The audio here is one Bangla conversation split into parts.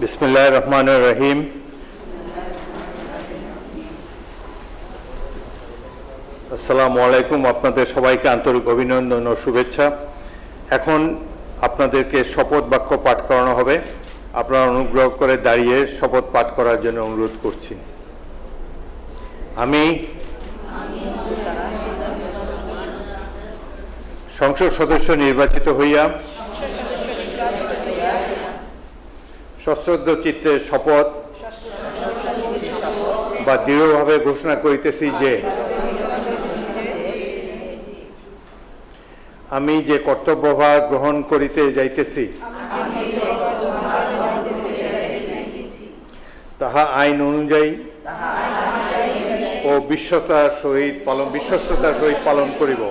বিসমিল্লাহির রহমানির রহিম। আসসালামু আলাইকুম। আপনাদের সবাইকে আন্তরিক অভিনন্দন ও শুভেচ্ছা। এখন আপনাদেরকে শপথ বাক্য পাঠ করানো হবে। আপনারা অনুগ্রহ করে দাঁড়িয়ে শপথ পাঠ করার জন্য অনুরোধ করছি। আমি সংসদ সদস্য নির্বাচিত হইয়া সশ্রদ্ধ চিত্তে শপথ বা দৃঢ়ভাবে ঘোষণা করিতেছি যে আমি যে কর্তব্যভার গ্রহণ করিতে যাইতেছি তাহা আইন অনুযায়ী ও বিশ্বস্ততার সহিত পালন করিব।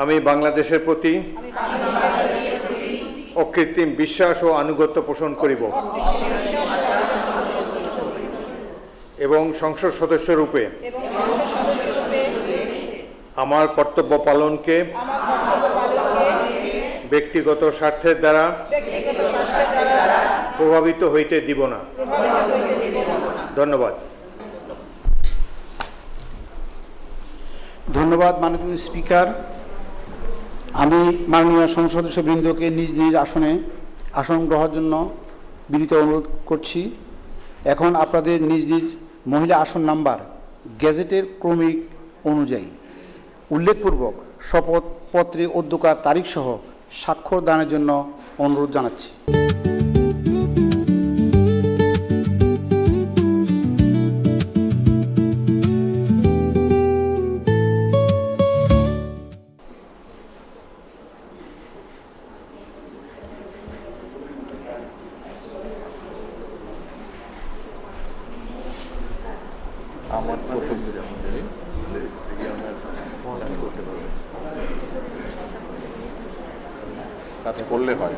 আমি বাংলাদেশের প্রতি অকৃত্রিম বিশ্বাস ও আনুগত্য পোষণ করিব এবং সংসদ সদস্য রূপে আমার কর্তব্য পালনকে ব্যক্তিগত স্বার্থের দ্বারা প্রভাবিত হইতে দিব না। ধন্যবাদ। ধন্যবাদ মাননীয় স্পিকার। আমি মাননীয় সংসদ সদস্যবৃন্দকে নিজ নিজ আসন গ্রহণের জন্য বিনীত অনুরোধ করছি। এখন আপনাদের নিজ নিজ মহিলা আসন নাম্বার গেজেটের ক্রমিক অনুযায়ী উল্লেখপূর্বক শপথপত্রে অধ্যক্ষার তারিখ সহ স্বাক্ষর দানের জন্য অনুরোধ জানাচ্ছি। আমার কর্তব্য কাজ করলে হয়।